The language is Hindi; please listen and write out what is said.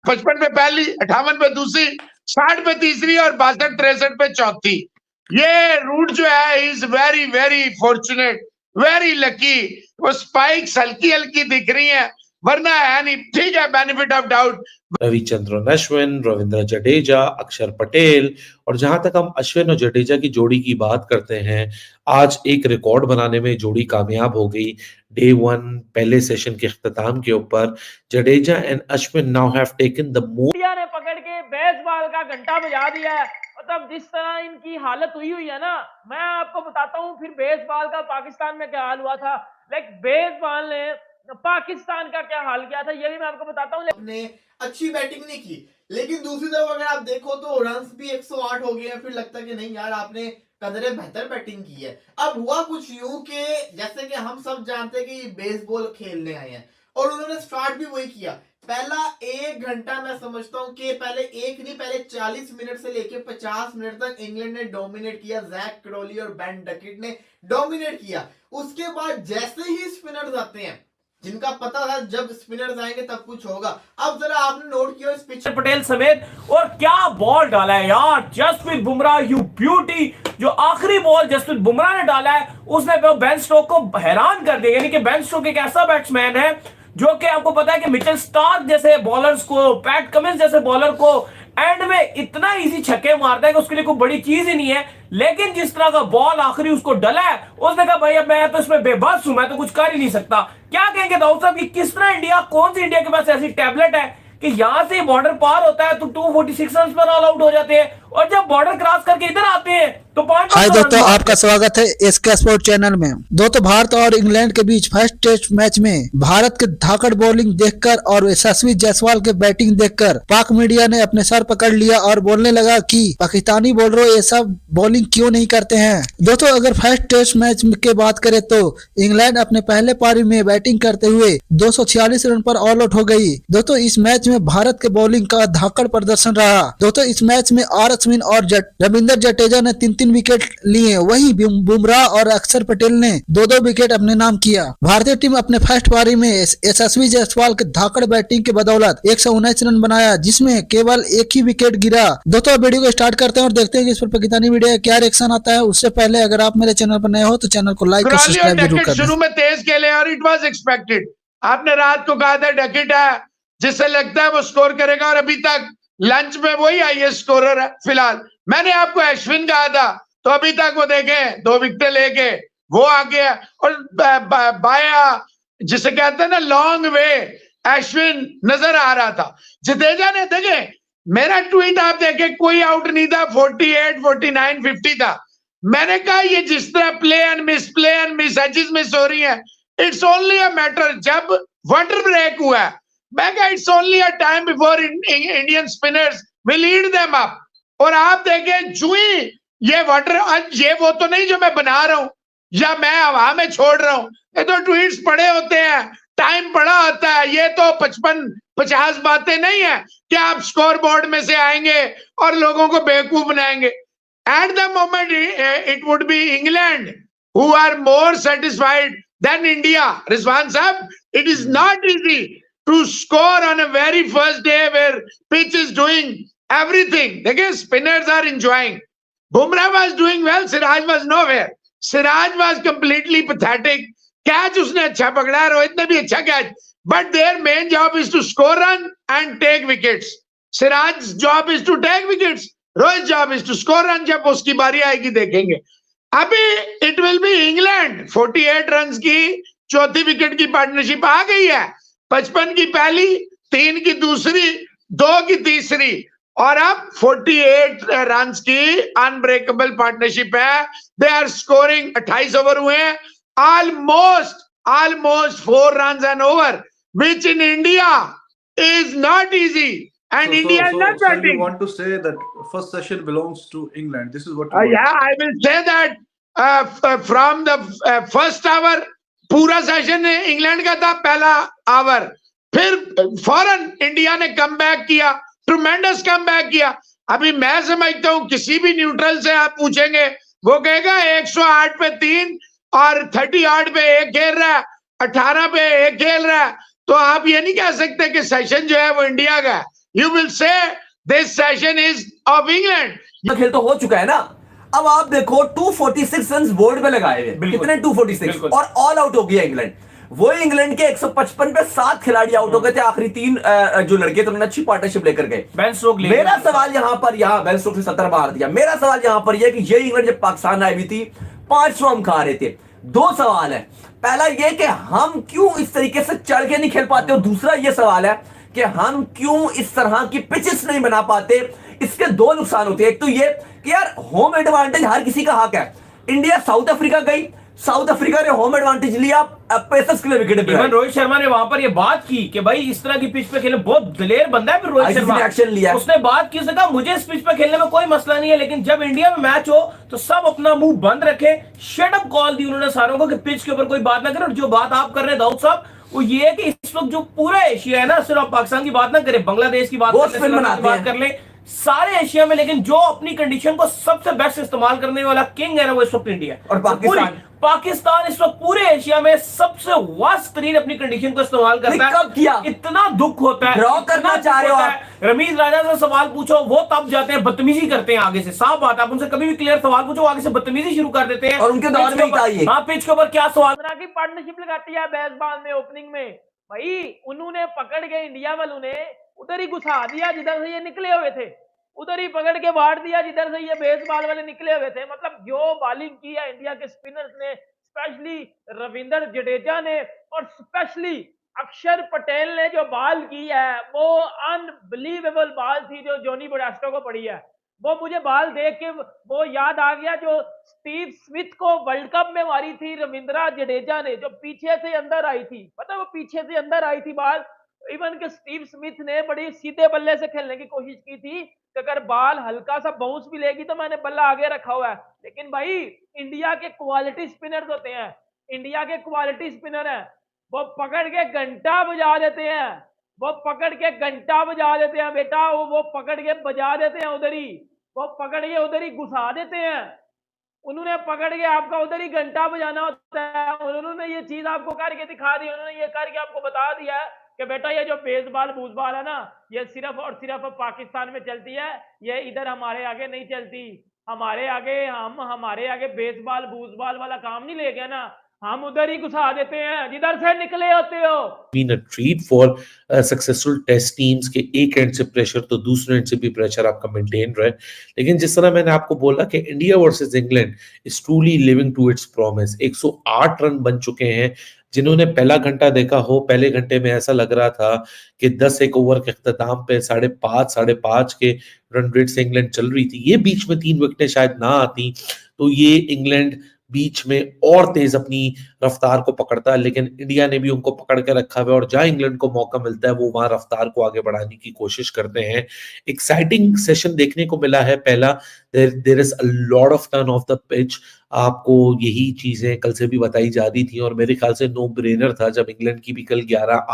55 पे पहली, 58 पे दूसरी, 60 पे तीसरी और 62-63 पे चौथी। ये रूट जो है is very very fortunate, very lucky. वो स्पाइक्स हल्की हल्की दिख रही हैं, वरना है नहीं। ठीक है, benefit of doubt. Ravichandran Ashwin, Ravindra Jadeja, अक्षर पटेल, और जहां तक हम अश्विन और जडेजा की जोड़ी की बात करते हैं, आज एक रिकॉर्ड बनाने में जोड़ी कामयाब हो गई। डे 1 पहले सेशन के इख्तिताम के ऊपर Jadeja and Ashwin now have taken the India ने पकड़ के बेसबॉल का घंटा बजा दिया है। मतलब जिस तरह इनकी हालत हुई है ना, मैं आपको बताता हूँ फिर बेसबॉल का पाकिस्तान में क्या हाल हुआ था। लाइक बेसबॉल ने पाकिस्तान का क्या हाल किया था ये भी मैं आपको बताता हूँ। ने अच्छी बैटिंग नहीं की, लेकिन दूसरी तरफ अगर आप देखो तो रन्स भी 108 हो गए हैं। फिर लगता है कि नहीं यार, आपने कदरे बेहतर बैटिंग की है। अब हुआ कुछ यूं कि जैसे कि हम सब जानते हैं कि बेसबॉल खेलने आए हैं और उन्होंने स्टार्ट भी वही किया। पहला 1 घंटा मैं समझता हूं कि पहले 40 मिनट से लेके 50 मिनट तक इंग्लैंड ने डोमिनेट किया। जैक क्रॉली और बेन डकेट ने डोमिनेट किया। उसके बाद जैसे ही स्पिनर्स आते हैं, जिनका पता था जब स्पिनर्स आएंगे तब कुछ होगा। अब जरा आपने नोट किया इस पिच पटेल समेत, और क्या बॉल डाला है यार जसप्रीत बुमराह, यू ब्यूटी। जो आखिरी बॉल जसप्रीत बुमराह ने डाला है उसने बेन स्टोक को हैरान कर दिया। यानी कि बेन स्टोक एक ऐसा बैट्समैन है जो कि आपको पता है कि मिचेल स्टार्क जैसे बॉलर्स को, पैट कमिंस जैसे बॉलर को एंड में इतना इजी छक्के मारता है कि उसके लिए कोई बड़ी चीज ही नहीं है। लेकिन जिस तरह का बॉल आखिरी उसको डला है, उसने कहा भाई अब मैं तो इसमें बेबस हूं, मैं तो कुछ कर ही नहीं सकता। क्या कहेंगे दाऊद साहब कि किस तरह इंडिया, कौन सी इंडिया के पास ऐसी टैबलेट है कि यहां से बॉर्डर पार होता है तो 246 रन पर ऑल आउट हो जाते हैं, और जब बॉर्डर क्रॉस करके इधर आते हैं तो 5 हाय दोस्तों, आपका स्वागत है एसके स्पोर्ट चैनल में। दोस्तों, भारत और इंग्लैंड के बीच फर्स्ट टेस्ट मैच में भारत के धाकड़ बॉलिंग देखकर और यशस्वी जायसवाल के बैटिंग देखकर पाक मीडिया ने अपने सर पकड़ लिया और बोलने लगा कि पाकिस्तानी बॉलरों ये सब बॉलिंग क्यों नहीं करते हैं। दोस्तों, अगर फर्स्ट टेस्ट मैच की बात करें तो इंग्लैंड अपने पहले पारी में बैटिंग करते हुए 246 रन पर ऑल आउट हो गई। दोस्तों, इस मैच में भारत के बॉलिंग का धाकड़ प्रदर्शन रहा। दोस्तों, इस मैच में आर अश्विन और रविंद्र जडेजा ने 3-3 विकेट लिए। वहीं बुमराह और अक्षर पटेल ने 2-2 विकेट अपने नाम किया। भारतीय टीम अपने फर्स्ट पारी में यशस्वी जायसवाल के धाकड़ बैटिंग के बदौलत 119 रन बनाया, जिसमें केवल एक ही विकेट गिरा। दोस्तों, वीडियो को स्टार्ट करते हैं और देखते हैं कि इस पर पाकिस्तानी मीडिया क्या रिएक्शन आता है। उससे पहले अगर आप मेरे चैनल पर नए हो तो चैनल को लाइक और सब्सक्राइब जरूर करें। शुरू में तेज खेले और इट वाज एक्सपेक्टेड। आपने रात को कहा था डकेट है जिससे लगता है वो स्कोर करेगा, और अभी तक लंच में वही हाईएस्ट स्कोरर है फिलहाल। मैंने आपको अश्विन कहा था तो अभी तक वो देखें 2 विकेट लेके वो आ गया। और बाया जिसे कहते हैं ना लॉन्ग वे, अश्विन नजर आ रहा था। जडेजा ने देखे मेरा ट्वीट आप देखे, कोई आउट नहीं था, 48, 49, 50 था। मैंने कहा ये जिस तरह play and miss edges miss हो रही है, इट्स ओनली अ मैटर। जब वाटर ब्रेक हुआ है, मैं कहा it's only a time before Indian spinners will lead them up. और आप देखें जुई ये वाटर, ये वो तो नहीं जो मैं बना रहा हूं या मैं हवा में छोड़ रहा हूं, ये तो ट्वीट्स पड़े होते हैं, टाइम पड़ा होता है। ये तो 55-50 बातें नहीं है कि आप स्कोर बोर्ड में से आएंगे और लोगों को बेवकूफ बनाएंगे। At the moment it would be England who are more satisfied than India. Rizwan साहब, it is not easy to score on a very first day where pitch is doing everything. देखिए spinners are enjoying. Bumrah was doing well. Siraj was nowhere. Siraj was completely pathetic. Catch उसने अच्छा पकड़ा, रोहित ने भी अच्छा catch. But their main job is to score run and take wickets. Siraj's job is to take wickets. Rohit's job is to score run. जब उसकी बारी आएगी देखेंगे। अभी it will be England. 48 runs की चौथी विकेट की पार्टनरशिप आ गई है। 55 की पहली, 3 की दूसरी, 2 की तीसरी, और अब 48 रन की अनब्रेकेबल पार्टनरशिप है। दे आर स्कोरिंग, 28 ओवर हुए हैं, almost 4 runs and over, which in India is not easy. And India is not batting. You want to say that first session belongs to England? This is what. Yeah, I will say that from the first hour, पूरा सेशन इंग्लैंड का था, पहला आवर, फिर फौरन इंडिया ने कम बैक किया, ट्रुमेंडस कम बैक किया। अभी मैं समझता हूं किसी भी न्यूट्रल से आप पूछेंगे वो कहेगा 108 पे 3 और 38 पे 1 खेल रहा है, 18 पे 1 खेल रहा है। तो आप ये नहीं कह सकते कि सेशन जो है वो इंडिया का है। you will say this session is of England. खेल तो हो चुका है ना। अब आप देखो 246 रन बोर्ड पे लगाए हुए, बिल्कुल। कितने 246 बिल्कुल। और ऑल आउट हो गया इंग्लैंड। वो इंग्लैंड के 155 पे 7 खिलाड़ी आउट हो गए थे, आखिरी 3 जो लड़के थे उन्होंने अच्छी पार्टनरशिप लेकर गए। बेन स्टोक ले मेरा सवाल यहां पर, बेन स्टोक से 17 मार दिया। मेरा सवाल यहां पर यह कि ये इंग्लैंड जब पाकिस्तान आई हुई थी 5 हम खा रहे थे। 2 सवाल है, पहला ये कि हम क्यों इस तरीके से चढ़ के नहीं खेल पाते, और दूसरा ये सवाल है कि हम क्यों इस तरह की पिचेस नहीं बना पाते। इसके 2 नुकसान होते हैं। एक तो ये कि यार होम एडवांटेज हर किसी का हक है। इंडिया साउथ अफ्रीका गई, साउथ अफ्रीका ने होम एडवांटेज लिया, पेसर्स के लिए विकेट। इवन रोहित शर्मा ने वहां पर ये बात की कि भाई इस तरह की पिच पे खेलने, बहुत दलेर बंदा है फिर रोहित ICC शर्मा, ने एक्शन लिया। उसने बात की, उसने कहा मुझे इस पिच पे खेलने में कोई मसला नहीं है, लेकिन जब इंडिया में मैच हो तो सब अपना मुंह बंद रखे। शट अप कॉल दी उन्होंने सारों को कि पिच के ऊपर कोई बात ना करे। और जो बात आप कर रहे हैं दाऊद साहब, वो ये है कि इस वक्त जो पूरा एशिया है ना, सिर्फ आप पाकिस्तान की बात ना करें, बांग्लादेश की बात वो कर ले, स्पिन श्रीलंका की बनाते बात हैं। कर ले, सारे एशिया में, लेकिन जो अपनी कंडीशन को सबसे बेस्ट इस्तेमाल करने वाला किंग है ना, वो इस वक्त इंडिया है। और पाकिस्तान इस वक्त पूरे एशिया में सबसे वर्स्ट तरीन अपनी कंडीशन को इस्तेमाल करता है। कब किया? इतना दुख होता है, ड्रॉ इतना करना दुख चाह रहे हो होता आप? है। रमीज राजा से सवाल पूछो, वो तब जाते हैं बदतमीजी करते हैं आगे से, साफ बात है। आप उनसे कभी भी क्लियर सवाल पूछो, आगे से बदतमीजी शुरू कर देते हैं। और उनके दौर में ही था ये। हाँ, पिच के ऊपर क्या सवाल की पार्टनरशिप लगाती है बेसबॉल में ओपनिंग में, भाई उन्होंने पकड़ के इंडिया वालों ने उधर ही घुसा दिया जिधर से ये निकले हुए थे, उधर ही पकड़ के वार दिया जिधर से ये बेसबॉल वाले निकले हुए थे। मतलब जो बॉलिंग की है इंडिया के स्पिनर्स ने, स्पेशली रविंद्र जडेजा ने और स्पेशली अक्षर पटेल ने जो बॉल की है, वो अनबिलीवेबल बॉल थी जो जॉनी बेयरस्टो को पड़ी है। वो मुझे बॉल देख के वो याद आ गया जो स्टीव स्मिथ को वर्ल्ड कप में मारी थी रविंद्र जडेजा ने, जो पीछे से अंदर आई थी। पता है वो पीछे से अंदर आई थी बॉल। इवन के स्टीव स्मिथ ने बड़ी सीधे बल्ले से खेलने की कोशिश की थी कि अगर बॉल हल्का सा बाउंस भी लेगी तो मैंने बल्ला आगे रखा हुआ है। लेकिन भाई इंडिया के क्वालिटी स्पिनर्स होते हैं, इंडिया के क्वालिटी स्पिनर हैं, वो पकड़ के घंटा बजा देते हैं, वो पकड़ के घंटा बजा देते हैं बेटा, वो पकड़ के बजा देते हैं उधर ही, वो पकड़ के उधर ही घुसा देते हैं। उन्होंने पकड़ के आपका उधर ही घंटा बजाना होता है। उन्होंने ये चीज आपको करके दिखा दी, उन्होंने ये करके आपको बता दिया कि बेटा ये जो बेसबॉल बूसबॉल है ना, ये सिर्फ और सिर्फ पाकिस्तान में चलती है, ये इधर हमारे आगे नहीं चलती। हमारे आगे बेसबॉल बूसबॉल वाला काम नहीं ले गया ना, हम उधर ही घुसा देते हैं जिधर से निकले होते हो। Been a treat for successful test teams के एक एंड से प्रेशर तो दूसरे एंड से भी प्रेशर आपका मेंटेन रहे। लेकिन जिस तरह मैंने आपको बोला कि India versus England is truly living to its promise. 108 run बन चुके हैं। जिन्होंने पहला घंटा देखा हो, पहले घंटे में ऐसा लग रहा था कि 10 ओवर के अख्ताम पे 5.5 के रन रेट से इंग्लैंड चल रही थी। ये बीच में 3 विकेटें शायद ना आती तो ये इंग्लैंड बीच में और तेज अपनी रफ्तार को पकड़ता है, लेकिन इंडिया ने भी उनको पकड़ के रखा हुआ है और जहां इंग्लैंड को मौका मिलता है वो वहां रफ्तार को आगे बढ़ाने की कोशिश करते हैं। एक्साइटिंग सेशन देखने को मिला है। पहला there is a lot of turn off the pitch. आपको यही चीजें कल से भी बताई जा रही थी और मेरे ख्याल से नो ब्रेनर था जब इंग्लैंड की भी कल 11